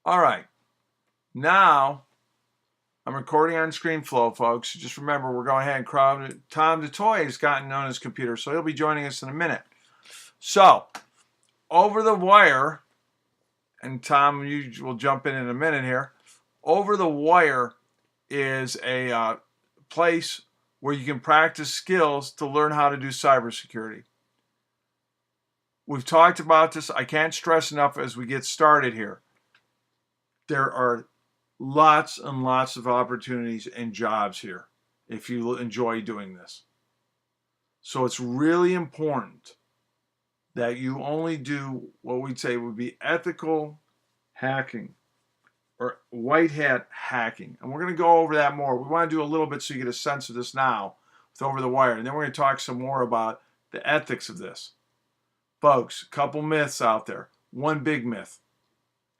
All right, now I'm recording on ScreenFlow, folks. Just remember, we're going ahead and crowd. Tom the Toy has gotten on his computer, so he'll be joining us in a minute. So, over the wire, and Tom, you will jump in a minute here. Over the wire is a place where you can practice skills to learn how to do cybersecurity. We've talked about this. I can't stress enough as we get started here. There are lots and lots of opportunities and jobs here if you enjoy doing this. So it's really important that you only do what we'd say would be ethical hacking or white hat hacking. And we're going to go over that more. We want to do a little bit so you get a sense of this now with Over the Wire. And then we're going to talk some more about the ethics of this. Folks, a couple myths out there. One big myth.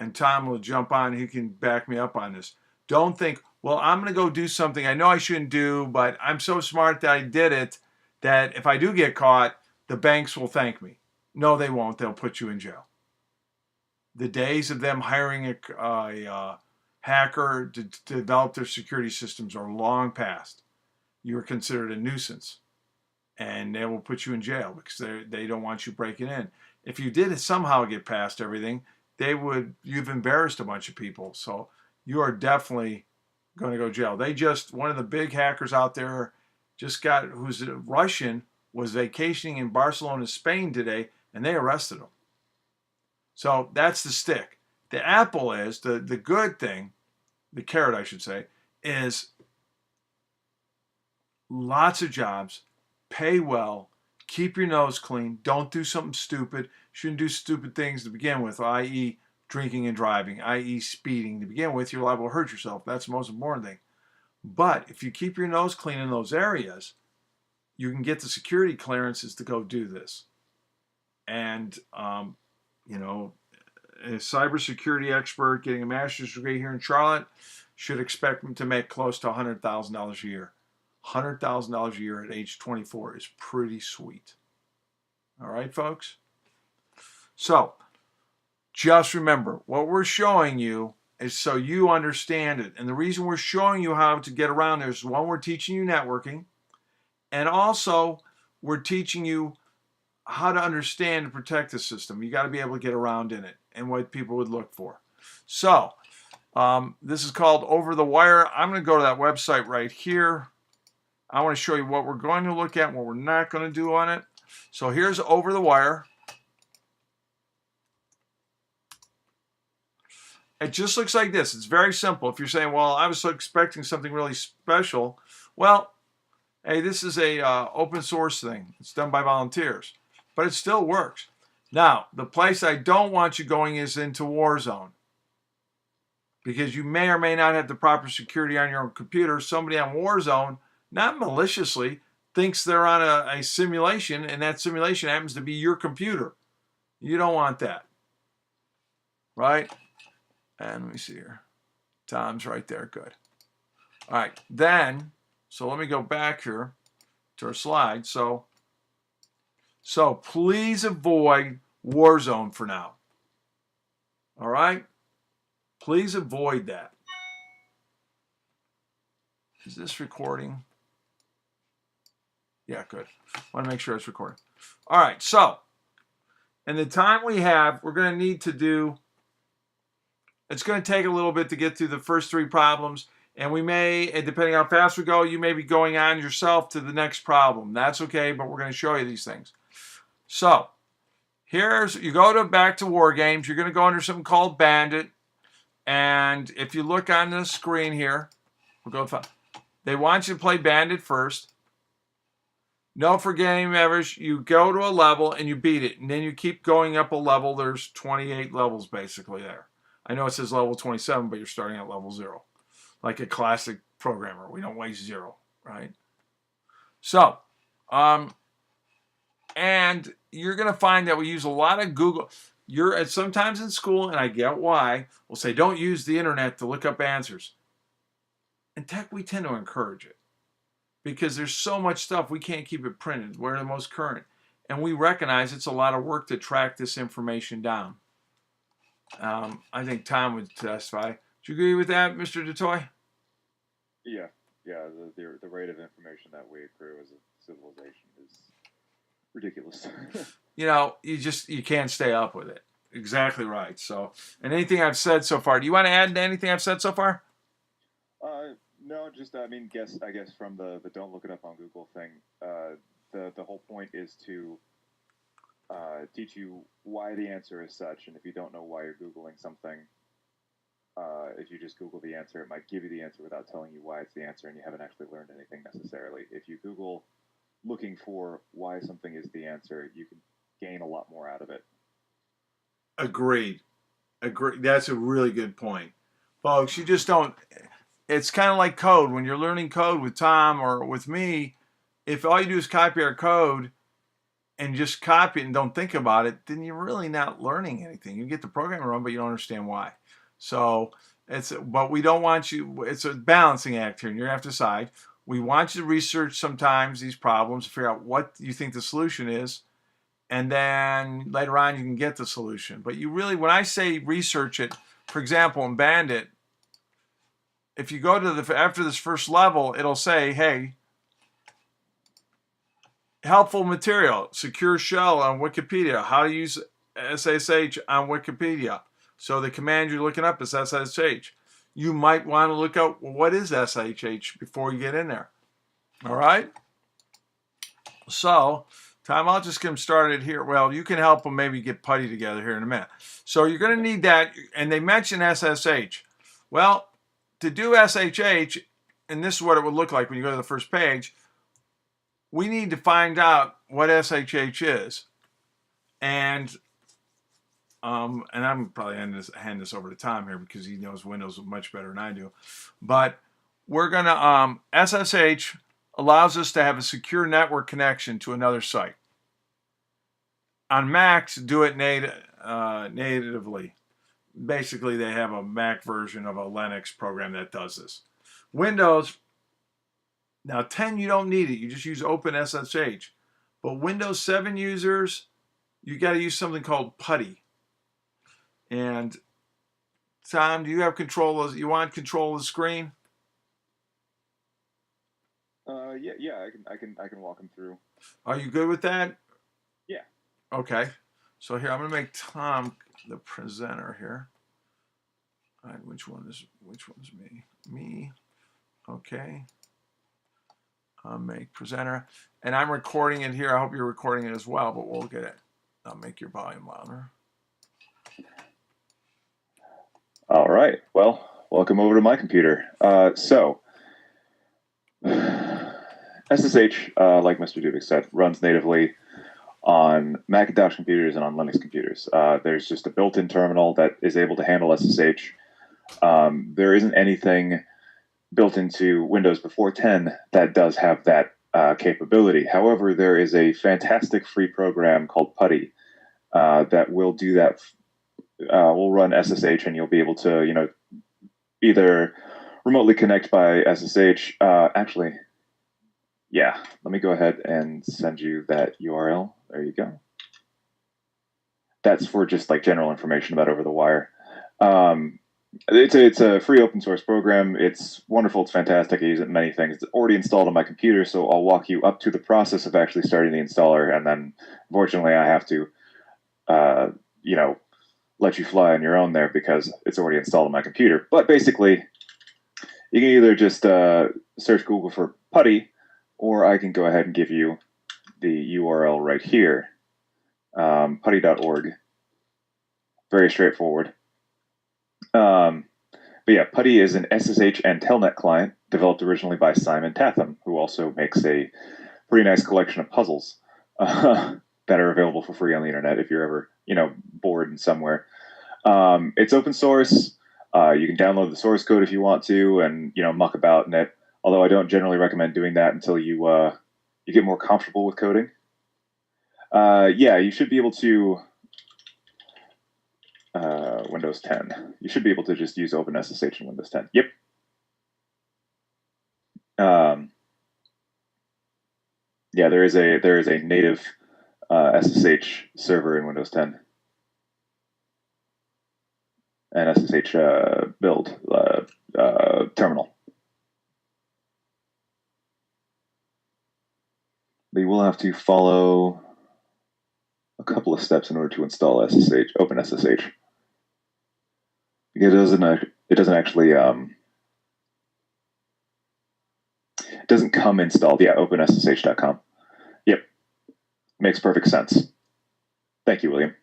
And Tom will jump on. He can back me up on this. Don't think, well, I'm going to go do something I know I shouldn't do, but I'm so smart that I did it that if I do get caught, the banks will thank me. No, they won't. They'll put you in jail. The days of them hiring a hacker to develop their security systems are long past. You are considered a nuisance, and they will put you in jail because they don't want you breaking in. If you did somehow get past everything, you've embarrassed a bunch of people. So you are definitely going to go to jail. One of the big hackers out there who's a Russian, was vacationing in Barcelona, Spain today, and they arrested him. So that's the stick. The apple is, the good thing, the carrot I should say, is lots of jobs, pay well, keep your nose clean, don't do something stupid. Shouldn't do stupid things to begin with, i.e. drinking and driving, i.e. speeding. To begin with, you're liable to hurt yourself. That's the most important thing. But if you keep your nose clean in those areas, you can get the security clearances to go do this. And, a cybersecurity expert getting a master's degree here in Charlotte should expect them to make close to $100,000 a year. $100,000 a year at age 24 is pretty sweet. All right, folks? So, just remember, what we're showing you is so you understand it. And the reason we're showing you how to get around there is, one, we're teaching you networking, and also we're teaching you how to understand and protect the system. You got to be able to get around in it and what people would look for. So, this is called Over the Wire. I'm going to go to that website right here. I want to show you what we're going to look at and what we're not going to do on it. So here's Over the Wire. It just looks like this. It's very simple. If you're saying, well, I was expecting something really special, well, hey, this is a open source thing. It's done by volunteers, but it still works. Now, the place I don't want you going is into Warzone, because you may or may not have the proper security on your own computer. Somebody on Warzone, not maliciously, thinks they're on a simulation, and that simulation happens to be your computer. You don't want that, right? And let me see here. Tom's right there. Good. All right. Then, so let me go back here to our slide. So please avoid Warzone for now. All right? Please avoid that. Is this recording? Yeah, good. I want to make sure it's recording. All right. So, in the time we have, we're going to need to do, it's going to take a little bit to get through the first three problems. And we may, depending how fast we go, you may be going on yourself to the next problem. That's okay, but we're going to show you these things. So, you go back to War Games. You're going to go under something called Bandit. And if you look on the screen here, they want you to play Bandit first. No forgetting average. You go to a level and you beat it. And then you keep going up a level. There's 28 levels basically there. I know it says level 27, but you're starting at level 0. Like a classic programmer. We don't waste 0, right? So, and you're going to find that we use a lot of Google. Sometimes in school, and I get why, we'll say don't use the internet to look up answers. In tech, we tend to encourage it because there's so much stuff we can't keep it printed. We're the most current. And we recognize it's a lot of work to track this information down. I think Tom would testify. Do you agree with that, Mr. DeToy? Yeah, yeah. The rate of information that we accrue as a civilization is ridiculous. You know, you can't stay up with it. Exactly right. So, and anything I've said so far, do you want to add to anything I've said so far? No, just I guess from the don't look it up on Google thing. The whole point is to teach you why the answer is such, and if you don't know why you're googling something, if you just Google the answer, it might give you the answer without telling you why it's the answer, and you haven't actually learned anything necessarily. If you Google looking for why something is the answer, you can gain a lot more out of it. Agreed. Agreed. That's a really good point, folks. You just don't. It's kind of like code. When you're learning code with Tom or with me, if all you do is copy our code and just copy it and don't think about it, then you're really not learning anything. You get the program run, but you don't understand why. So but we don't want you. It's a balancing act here, and you're gonna have to decide. We want you to research sometimes these problems, figure out what you think the solution is, and then later on you can get the solution. But you really, when I say research it, for example, in Bandit, if you go to after this first level, it'll say, hey, helpful material, secure shell on Wikipedia, how to use SSH on Wikipedia. So the command you're looking up is SSH. You might want to look up, well, what is SSH before you get in there. All right? So, Tom, I'll just get them started here. Well, you can help them maybe get Putty together here in a minute. So you're going to need that, and they mention SSH. Well, to do SSH, and this is what it would look like when you go to the first page, we need to find out what SSH is. And I'm probably hand this over to Tom here because he knows Windows much better than I do. But we're going to, SSH allows us to have a secure network connection to another site. On Macs, do it natively. Basically, they have a Mac version of a Linux program that does this. Windows, now 10, you don't need it. You just use OpenSSH. But Windows 7 users, you got to use something called Putty. And Tom, do you have control of? You want control of the screen? Yeah. I can walk him through. Are you good with that? Yeah. Okay. So here I'm gonna make Tom the presenter here. All right, which one's me? Me. Okay. I'll make presenter, and I'm recording it here. I hope you're recording it as well, but we'll get it. I'll make your volume louder. All right. Well, welcome over to my computer. So, SSH, like Mr. Dubik said, runs natively on Macintosh computers and on Linux computers. There's just a built-in terminal that is able to handle SSH. There isn't anything built into Windows before 10 that does have that capability. However, there is a fantastic free program called Putty that will do that. Will run SSH, and you'll be able to, either remotely connect by SSH. Actually, yeah, let me go ahead and send you that URL. There you go. That's for just like general information about over the wire. It's a free open source program. It's wonderful. It's fantastic. I use it in many things. It's already installed on my computer, so I'll walk you up to the process of actually starting the installer, and then, unfortunately, I have to, let you fly on your own there because it's already installed on my computer. But basically, you can either just search Google for Putty, or I can go ahead and give you the URL right here, putty.org. Very straightforward. But yeah, Putty is an SSH and Telnet client developed originally by Simon Tatham, who also makes a pretty nice collection of puzzles that are available for free on the internet if you're ever, bored in somewhere. It's open source. You can download the source code if you want to, and muck about in it. Although I don't generally recommend doing that until you get more comfortable with coding. Yeah, you should be able to. Windows 10. You should be able to just use OpenSSH in Windows 10. Yep. Yeah, there is a native SSH server in Windows 10. and SSH build terminal. But you will have to follow a couple of steps in order to install SSH, OpenSSH. Because it doesn't actually it doesn't come installed. Yeah, OpenSSH.com. Yep, makes perfect sense. Thank you, William.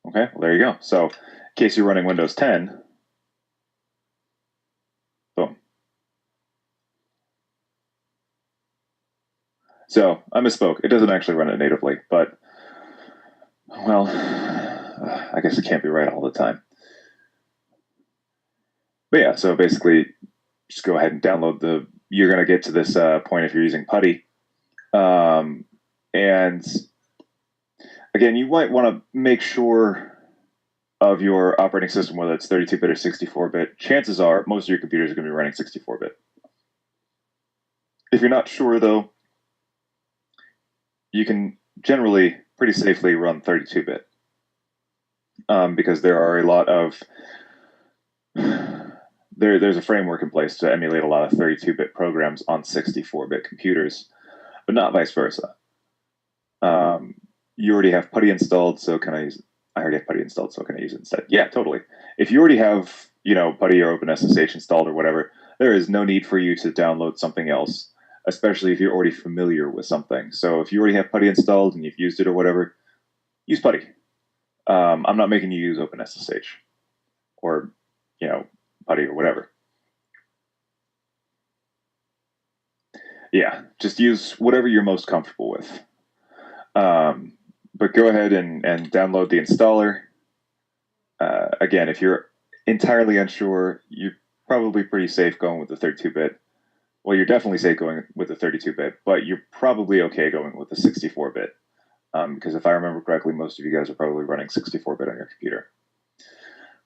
Okay, well, there you go. So in case you're running Windows 10, boom. So I misspoke. It doesn't actually run it natively, but, well, I guess it can't be right all the time. But yeah, so basically, just go ahead and download you're going to get to this point if you're using Putty. And again, you might want to make sure of your operating system, whether it's 32-bit or 64-bit. Chances are most of your computers are going to be running 64-bit. If you're not sure, though, you can generally pretty safely run 32-bit because there are a lot of there's a framework in place to emulate a lot of 32-bit programs on 64-bit computers, but not vice versa. You already have Putty installed, so can I use it? I already have Putty installed, so can I use it instead? Yeah, totally. If you already have, Putty or OpenSSH installed or whatever, there is no need for you to download something else, especially if you're already familiar with something. So if you already have Putty installed and you've used it or whatever, use Putty. I'm not making you use OpenSSH or, Putty or whatever. Yeah, just use whatever you're most comfortable with. But go ahead and download the installer. Again, if you're entirely unsure, you're probably pretty safe going with the 32-bit. Well, you're definitely safe going with the 32-bit, but you're probably okay going with the 64-bit. Because if I remember correctly, most of you guys are probably running 64-bit on your computer.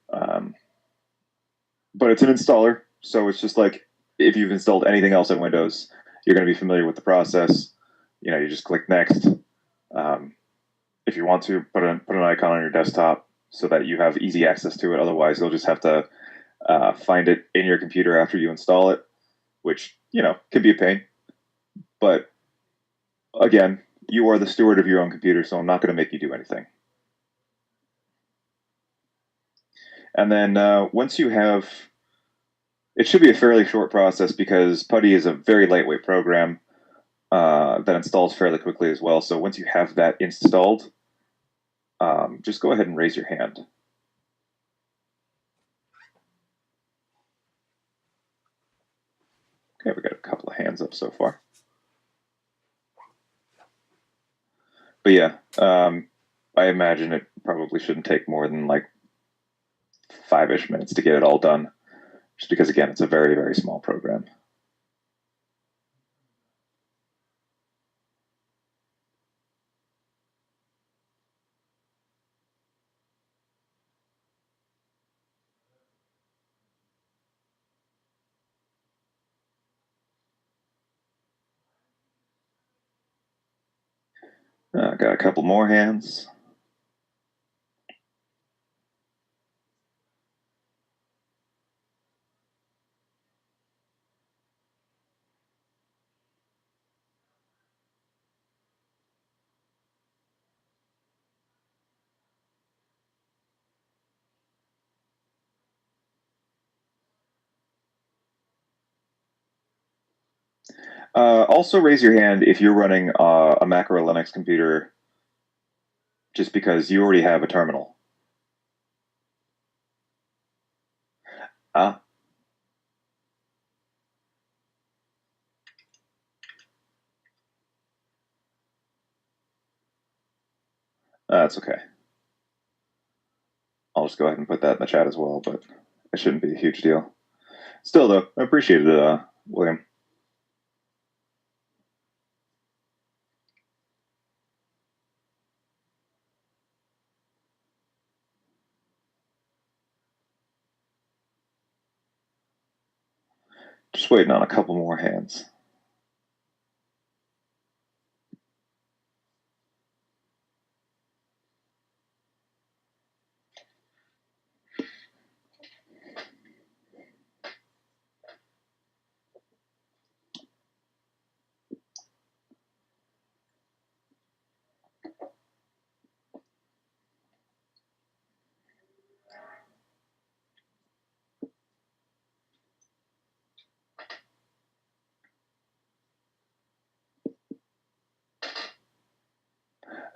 But it's an installer, so it's just like if you've installed anything else in Windows, you're going to be familiar with the process. You just click next. If you want to, put an icon on your desktop so that you have easy access to it. Otherwise, you'll just have to find it in your computer after you install it, which, can be a pain. But again, you are the steward of your own computer, so I'm not going to make you do anything. And then once you have, it should be a fairly short process because Putty is a very lightweight program that installs fairly quickly as well. So once you have that installed, just go ahead and raise your hand. Okay, we got a couple of hands up so far. But yeah, I imagine it probably shouldn't take more than like 5-ish minutes to get it all done, just because, again, it's a very, very small program. Got a couple more hands. Also raise your hand if you're running a Mac or a Linux computer, just because you already have a terminal. That's okay. I'll just go ahead and put that in the chat as well, but it shouldn't be a huge deal. Still, though, I appreciate it, William. Just waiting on a couple more hands.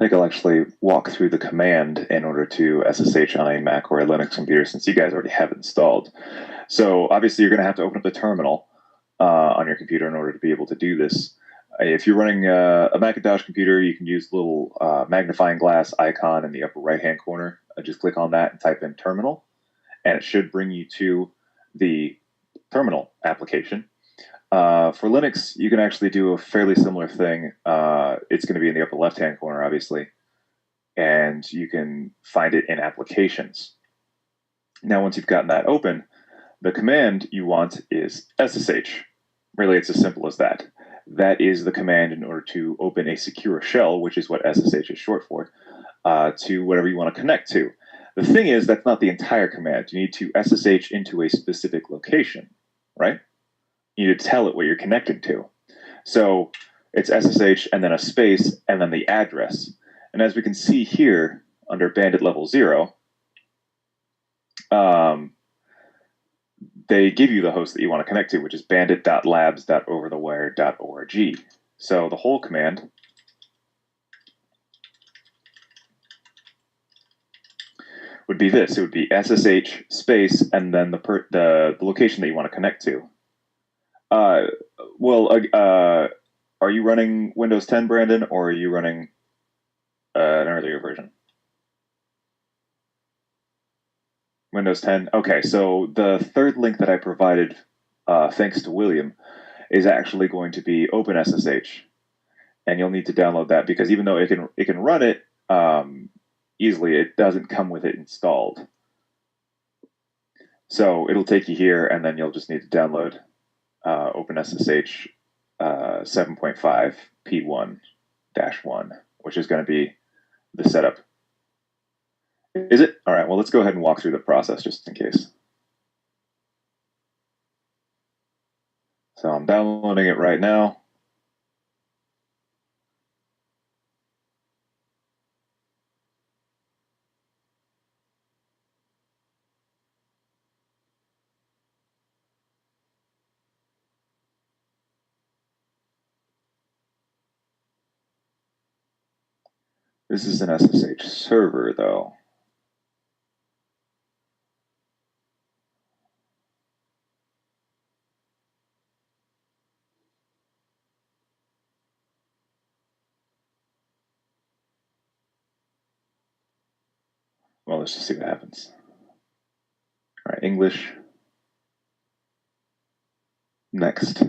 think I'll actually walk through the command in order to SSH on a Mac or a Linux computer, since you guys already have it installed. So obviously you're going to have to open up the terminal on your computer in order to be able to do this. If you're running a Macintosh computer, you can use the little magnifying glass icon in the upper right-hand corner. Just click on that and type in terminal, and it should bring you to the terminal application. For Linux, you can actually do a fairly similar thing. It's going to be in the upper left-hand corner, obviously, and you can find it in applications. Now, once you've gotten that open, the command you want is SSH. Really, it's as simple as that. That is the command in order to open a secure shell, which is what SSH is short for, to whatever you want to connect to. The thing is, that's not the entire command. You need to SSH into a specific location, right? You need to tell it what you're connected to. So it's SSH and then a space and then the address. And as we can see here under bandit level 0, they give you the host that you want to connect to, which is bandit.labs.overthewire.org. So the whole command would be this. It would be SSH space and then the location that you want to connect to. Are you running Windows 10, Brandon, or are you running an earlier version? Windows 10? Okay, so the third link that I provided, thanks to William, is actually going to be OpenSSH. And you'll need to download that because even though it can run it easily, it doesn't come with it installed. So it'll take you here, and then you'll just need to download OpenSSH 7.5 P1-1, which is going to be the setup. Is it? All right, well, let's go ahead and walk through the process just in case. So I'm downloading it right now. This is an SSH server, though. Well, let's just see what happens. All right, English. Next.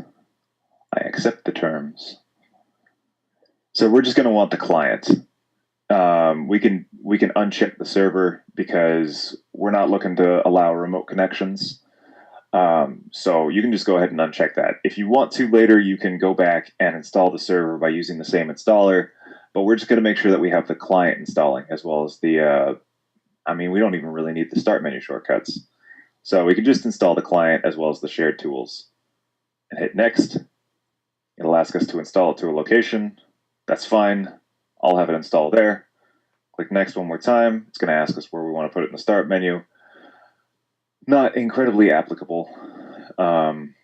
I accept the terms. So we're just going to want the client. We can uncheck the server because we're not looking to allow remote connections. So you can just go ahead and uncheck that. If you want to later, you can go back and install the server by using the same installer, but we're just going to make sure that we have the client installing as well as the, we don't even really need the start menu shortcuts. So we can just install the client as well as the shared tools and hit next. It'll ask us to install it to a location. That's fine. I'll have it installed there. Click next one more time. It's going to ask us where we want to put it in the start menu. Not incredibly applicable in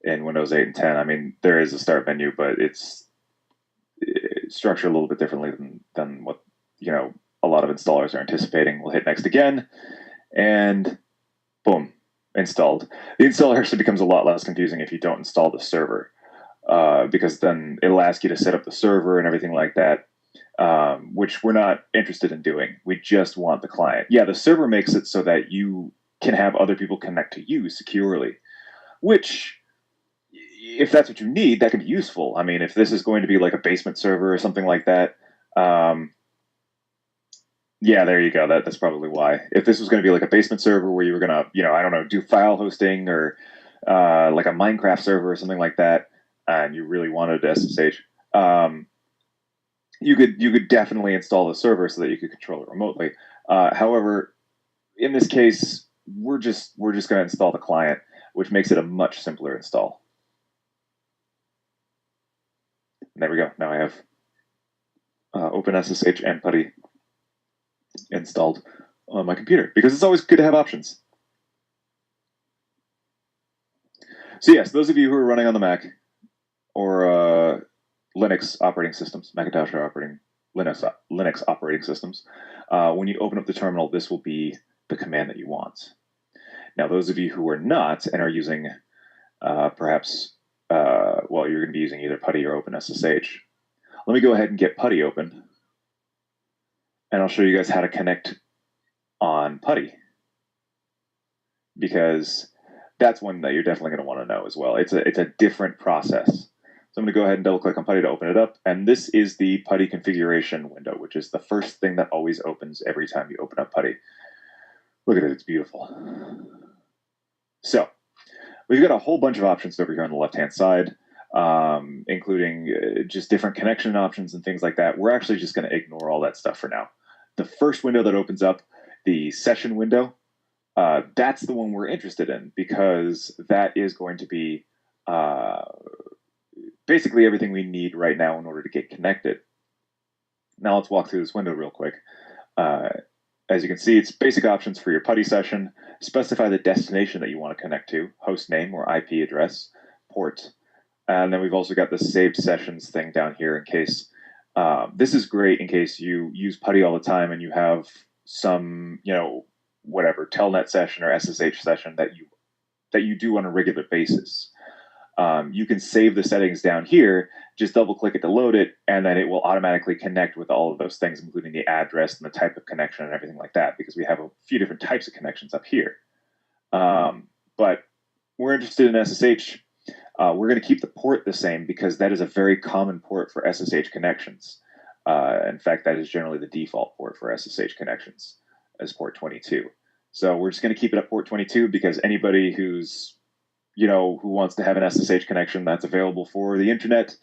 Windows 8 and 10. There is a start menu, but it's structured a little bit differently than what a lot of installers are anticipating. We'll hit next again, and boom, installed. The installer actually becomes a lot less confusing if you don't install the server, because then it'll ask you to set up the server and everything like that. Which we're not interested in doing. We just want the client. Yeah, the server makes it so that you can have other people connect to you securely, which, if that's what you need, that can be useful. If this is going to be like a basement server or something like that, yeah, there you go. That's probably why. If this was going to be like a basement server where you were going to, I don't know, do file hosting or like a Minecraft server or something like that, and you really wanted to SSH, you could definitely install the server so that you could control it remotely. However, in this case, we're just going to install the client, which makes it a much simpler install. And there we go. Now I have OpenSSH and Putty installed on my computer because it's always good to have options. So yes, those of you who are running on the Mac or Linux operating systems, Macintosh Linux operating systems. When you open up the terminal, this will be the command that you want. Now, those of you who are not and are using perhaps, well, you're going to be using either Putty or OpenSSH. Let me go ahead and get Putty open, and I'll show you guys how to connect on Putty, because that's one that you're definitely going to want to know as well. It's a different process. So I'm going to go ahead and double click on Putty to open it up, and this is the Putty configuration window, which is the first thing that always opens every time you open up Putty. Look at it, it's beautiful. So we've got a whole bunch of options over here on the left-hand side, including just different connection options and things like that. We're actually just going to ignore all that stuff for now. The first window that opens up, the session window, that's the one we're interested in, because that is going to be basically everything we need right now in order to get connected. Now let's walk through this window real quick. As you can see, it's basic options for your Putty session. Specify the destination that you want to connect to, host name or IP address, port. And then we've also got the saved sessions thing down here in case, this is great in case you use Putty all the time and you have some, whatever, telnet session or SSH session that you do on a regular basis. You can save the settings down here, just double click it to load it, and then it will automatically connect with all of those things, including the address and the type of connection and everything like that, because we have a few different types of connections up here. But we're interested in SSH. We're going to keep the port the same because that is a very common port for SSH connections. In fact, that is generally the default port for SSH connections, as port 22. So we're just going to keep it at port 22 because anybody who's who wants to have an SSH connection that's available for the internet,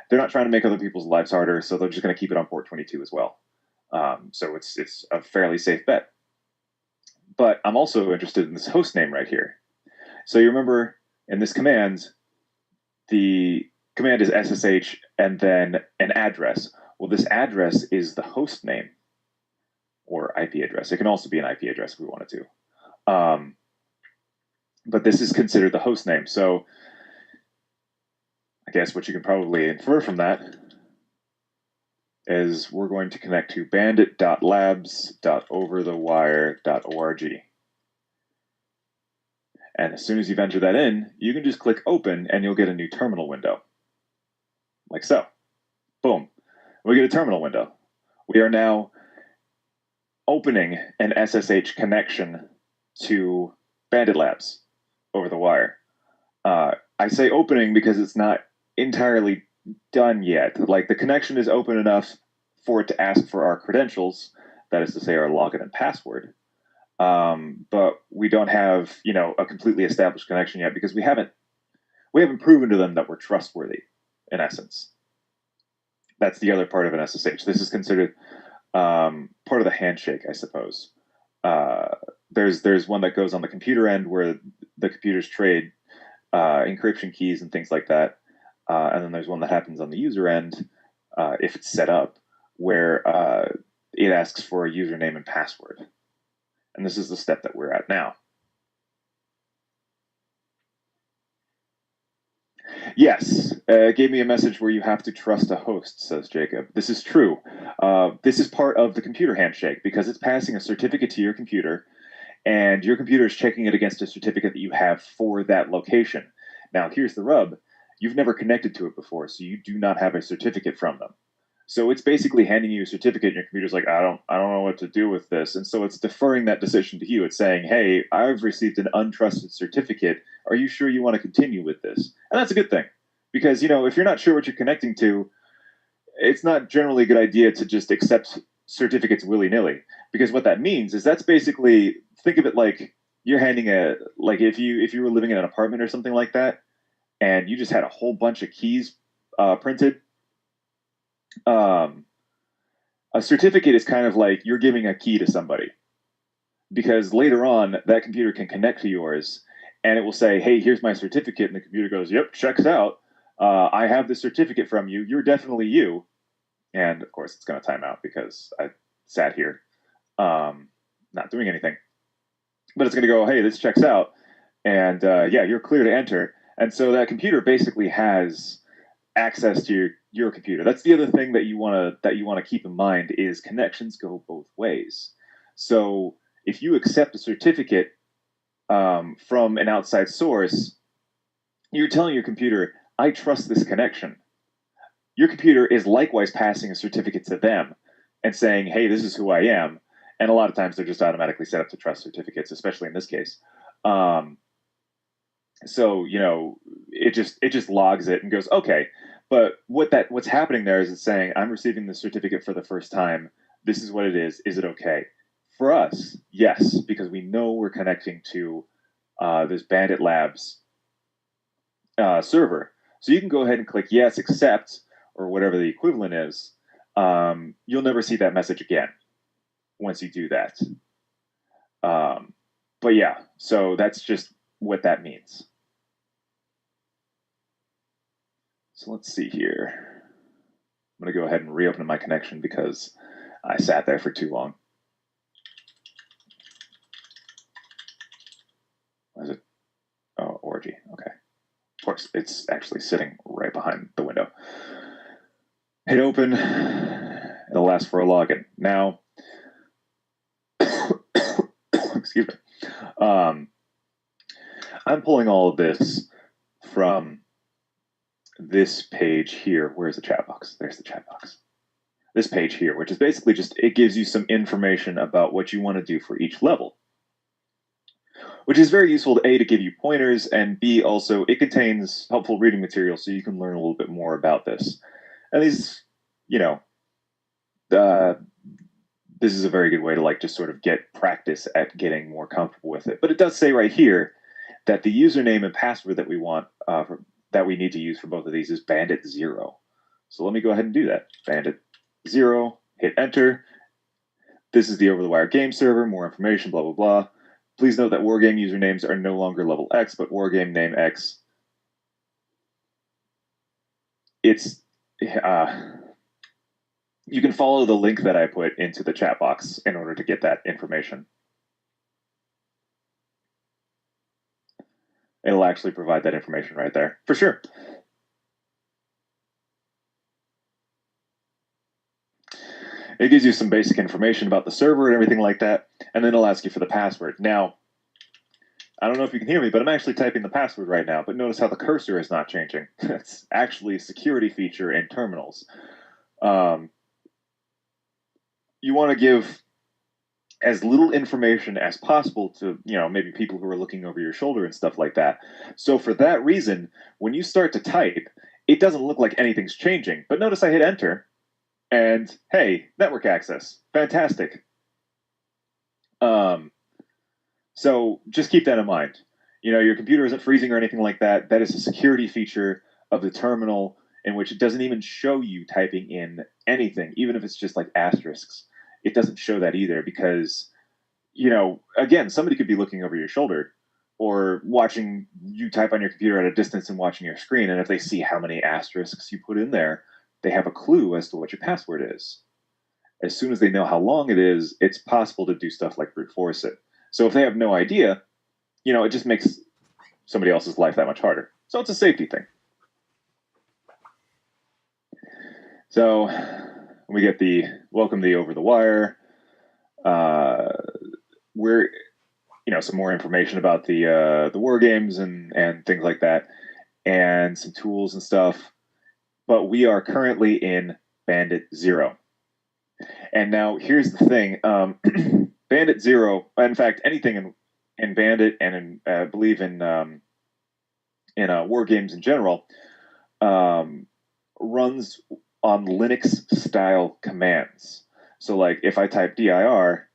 they're not trying to make other people's lives harder, so they're just going to keep it on port 22 as well. So it's a fairly safe bet. But I'm also interested in this host name right here. So you remember in this command, the command is SSH and then an address. Well, this address is the host name or IP address. It can also be an IP address if we wanted to. But this is considered the host name. So I guess what you can probably infer from that is we're going to connect to bandit.labs.overthewire.org. And as soon as you've entered that in, you can just click open and you'll get a new terminal window. Like so. Boom. We get a terminal window. We are now opening an SSH connection to Bandit Labs over the wire. I say opening because it's not entirely done yet. Like, the connection is open enough for it to ask for our credentials, that is to say our login and password. But we don't have, a completely established connection yet because we haven't proven to them that we're trustworthy, in essence. That's the other part of an SSH. This is considered part of the handshake, I suppose. There's one that goes on the computer end where the computers trade encryption keys and things like that. And then there's one that happens on the user end, if it's set up, where it asks for a username and password. And this is the step that we're at now. Yes, it gave me a message where you have to trust a host, says Jacob. This is true. This is part of the computer handshake because it's passing a certificate to your computer, and your computer is checking it against a certificate that you have for that location. Now, here's the rub. You've never connected to it before, so you do not have a certificate from them. So it's basically handing you a certificate, and your computer's like, I don't know what to do with this. And so it's deferring that decision to you. It's saying, hey, I've received an untrusted certificate. Are you sure you want to continue with this? And that's a good thing. Because, if you're not sure what you're connecting to, it's not generally a good idea to just accept certificates willy-nilly. Because what that means is that's basically, think of it like you're handing if you were living in an apartment or something like that, and you just had a whole bunch of keys printed. A certificate is kind of like you're giving a key to somebody, because later on that computer can connect to yours and it will say, hey, here's my certificate. And the computer goes, yep, checks out. I have this certificate from you. You're definitely you. And of course it's going to time out because I sat here not doing anything. But it's going to go, hey, this checks out. And yeah, you're clear to enter. And so that computer basically has access to your computer. That's the other thing that you want to keep in mind is connections go both ways. So if you accept a certificate from an outside source, you're telling your computer, I trust this connection. Your computer is likewise passing a certificate to them and saying, hey, this is who I am. And a lot of times they're just automatically set up to trust certificates, especially in this case. So, you know, it just logs it and goes, okay. But what's happening there is it's saying, I'm receiving the certificate for the first time. This is what it is. Is it okay? For us, yes, because we know we're connecting to this Bandit Labs server. So you can go ahead and click yes, accept, or whatever the equivalent is. You'll never see that message again once you do that. But yeah, so that's just what that means. So let's see here. I'm going to go ahead and reopen my connection because I sat there for too long. What is it? Oh, orgy. Okay. Of course, it's actually sitting right behind the window. Hit open. It'll ask for a login. Now, excuse me. I'm pulling all of this from this page here. Where's the chat box? There's the chat box. This page here, which is basically just, it gives you some information about what you want to do for each level, which is very useful, A, to give you pointers, and B, also, it contains helpful reading material so you can learn a little bit more about this. And these, you know, this is a very good way to like just sort of get practice at getting more comfortable with it. But it does say right here that the username and password that we want, that we need to use for both of these is Bandit0. So let me go ahead and do that. Bandit0, hit enter. This is the over-the-wire game server, more information, blah, blah, blah. Please note that Wargame usernames are no longer level X, but Wargame name X. It's, you can follow the link that I put into the chat box in order to get that information. It'll actually provide that information right there, for sure. It gives you some basic information about the server and everything like that, and then it'll ask you for the password. Now, I don't know if you can hear me, but I'm actually typing the password right now, but notice how the cursor is not changing. It's actually a security feature in terminals. You want to give as little information as possible to, you know, maybe people who are looking over your shoulder and stuff like that. So for that reason, when you start to type, it doesn't look like anything's changing. But notice I hit enter, and hey, network access. Fantastic. So just keep that in mind. You know, your computer isn't freezing or anything like that. That is a security feature of the terminal in which it doesn't even show you typing in anything, even if it's just like asterisks. It doesn't show that either because, you know, again, somebody could be looking over your shoulder or watching you type on your computer at a distance and watching your screen. And if they see how many asterisks you put in there, they have a clue as to what your password is. As soon as they know how long it is, it's possible to do stuff like brute force it. So if they have no idea, you know, it just makes somebody else's life that much harder. So it's a safety thing. So we get the welcome the over the wire. We're, you know, some more information about the war games and things like that, and some tools and stuff. But we are currently in Bandit 0. And now here's the thing. Bandit 0, in fact, anything in Bandit and in, I believe in war games in general, runs on Linux-style commands. So, like, if I type dir,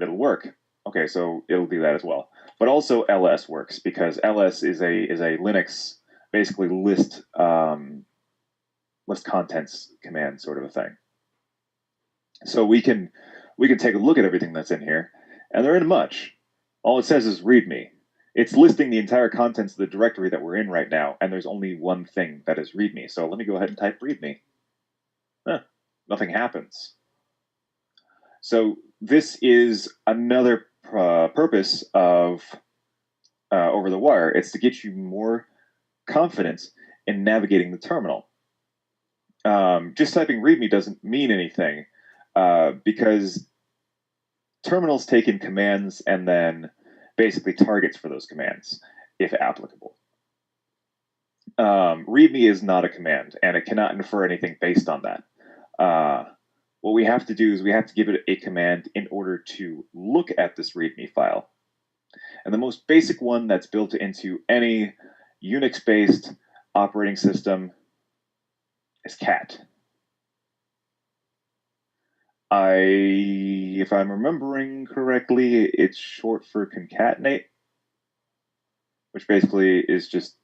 it'll work. Okay, so it'll do that as well. But also ls works because ls is a Linux, basically list contents command sort of a thing. So we can take a look at everything that's in here, and there isn't much. All it says is readme. It's listing the entire contents of the directory that we're in right now, and there's only one thing that is readme. So let me go ahead and type readme. Nothing happens. So this is another purpose of over the wire. It's to get you more confidence in navigating the terminal. Just typing README doesn't mean anything because terminals take in commands and then basically targets for those commands, if applicable. README is not a command, and it cannot infer anything based on that. What we have to do is we have to give it a command in order to look at this README file. And the most basic one that's built into any Unix-based operating system is cat. If I'm remembering correctly, it's short for concatenate, which basically is just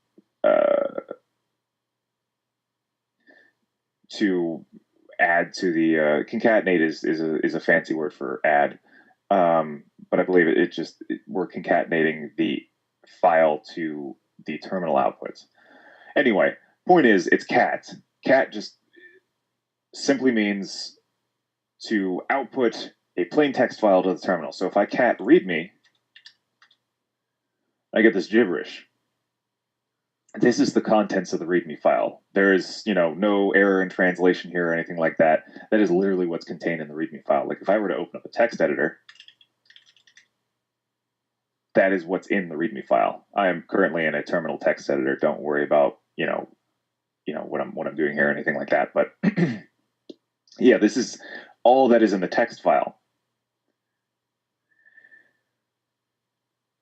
to add to the concatenate is a fancy word for add, but I believe we're concatenating the file to the terminal outputs. Anyway, point is, it's cat. Cat just simply means to output a plain text file to the terminal. So if I cat readme, I get this gibberish. This is the contents of the README file. There is, no error in translation here or anything like that. That is literally what's contained in the README file. Like if I were to open up a text editor, that is what's in the README file. I am currently in a terminal text editor. Don't worry about, what I'm doing here or anything like that. But yeah, this is all that is in the text file.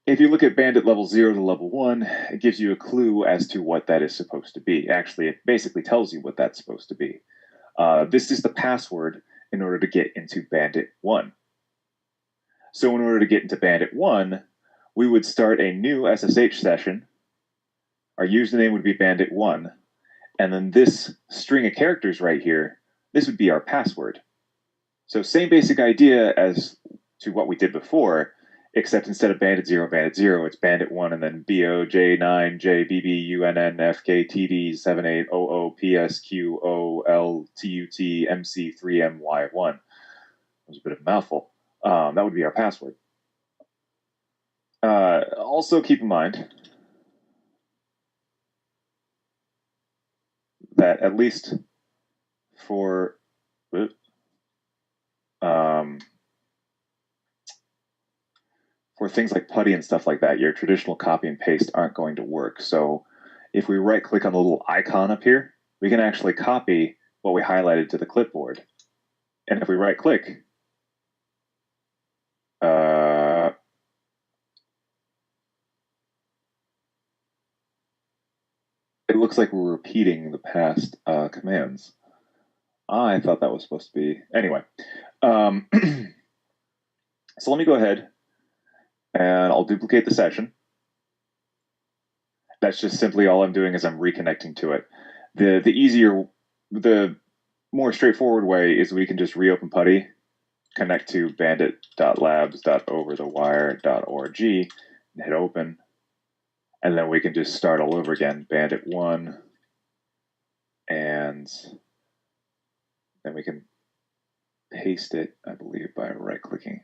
If you look at bandit level 0 to level 1, it gives you a clue as to what that is supposed to be. Actually, it basically tells you what that's supposed to be. This is the password in order to get into bandit 1. So in order to get into bandit 1, we would start a new SSH session. Our username would be bandit 1. And then this string of characters right here, this would be our password. So same basic idea as to what we did before, except instead of bandit 0, it's bandit 1 and then BOJ9JBBUNNFKTD78OOPSQOLTUTMC3MY1. That was a bit of a mouthful. That would be our password. Also keep in mind that at least for things like Putty and stuff like that, your traditional copy and paste aren't going to work. So if we right click on the little icon up here, we can actually copy what we highlighted to the clipboard. And if we right click, it looks like we're repeating the past commands. I thought that was supposed to be, anyway. So let me go ahead and I'll duplicate the session. That's just simply all I'm doing is I'm reconnecting to it. The more straightforward way is we can just reopen Putty, connect to bandit.labs.overthewire.org, and hit open. And then we can just start all over again, bandit 1, and then we can paste it, I believe, by right-clicking.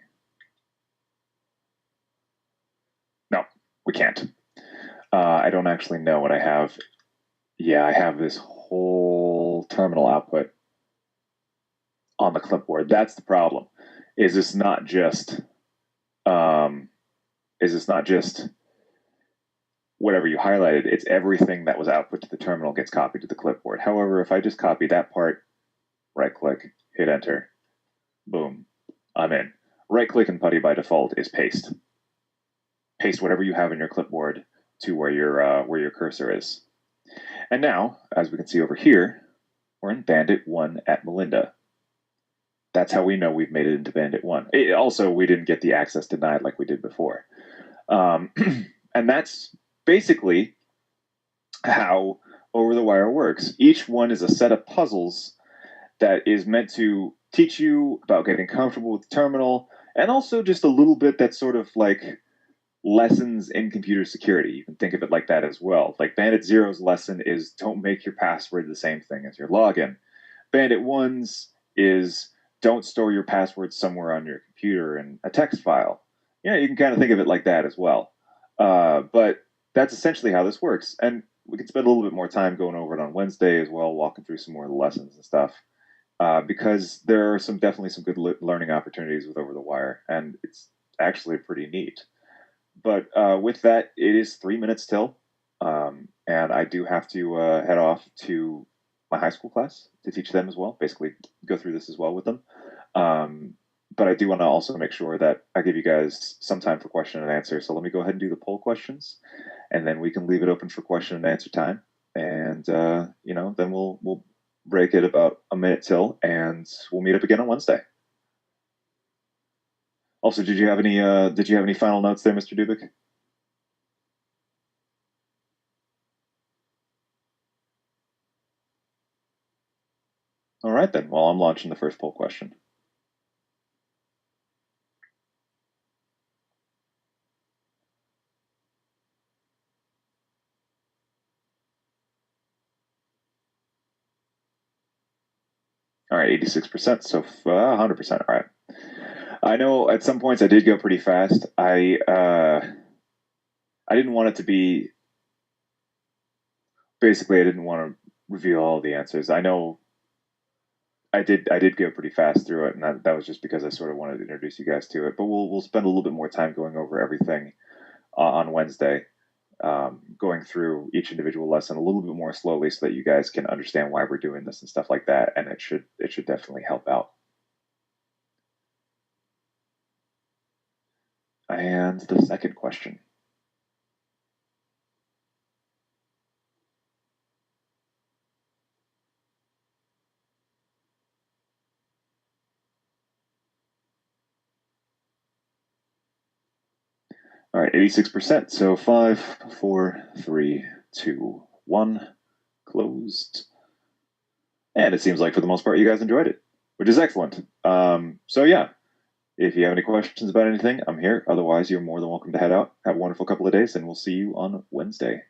No, we can't. I don't actually know what I have. Yeah, I have this whole terminal output on the clipboard. That's the problem. Is this not just whatever you highlighted? It's everything that was output to the terminal gets copied to the clipboard. However, if I just copy that part, right-click, hit enter, boom, I'm in. Right-click in Putty by default is paste. Paste whatever you have in your clipboard to where your cursor is. And now, as we can see over here, we're in bandit 1 at Melinda. That's how we know we've made it into bandit 1. Also, we didn't get the access denied like we did before. And that's basically how Over the Wire works. Each one is a set of puzzles that is meant to teach you about getting comfortable with the terminal, and also just a little bit that's sort of like lessons in computer security. You can think of it like that as well. Like Bandit 0's lesson is don't make your password the same thing as your login. Bandit 1's is don't store your password somewhere on your computer in a text file. Yeah, you can kind of think of it like that as well. But that's essentially how this works. And we could spend a little bit more time going over it on Wednesday as well, walking through some more of the lessons and stuff. Because there are definitely some good learning opportunities with Over the Wire, and it's actually pretty neat. But with that, it is 3 minutes till, and I do have to head off to my high school class to teach them as well, basically go through this as well with them. But I do want to also make sure that I give you guys some time for question and answer. So let me go ahead and do the poll questions, and then we can leave it open for question and answer time. And then we'll break it about a minute till, and we'll meet up again on Wednesday. Also, did you have any final notes there, Mr. Dubik? All right then. Well, I'm launching the first poll question. All right, 86%, so 100%. All right. I know at some points I did go pretty fast. I didn't want it to be. Basically, I didn't want to reveal all the answers. I know I did go pretty fast through it, and that was just because I sort of wanted to introduce you guys to it. But we'll spend a little bit more time going over everything on Wednesday, going through each individual lesson a little bit more slowly, so that you guys can understand why we're doing this and stuff like that. And it should definitely help out. And the second question. All right, 86%. So 5, 4, 3, 2, 1. Closed. And it seems like for the most part you guys enjoyed it, which is excellent. So yeah, if you have any questions about anything, I'm here. Otherwise, you're more than welcome to head out. Have a wonderful couple of days, and we'll see you on Wednesday.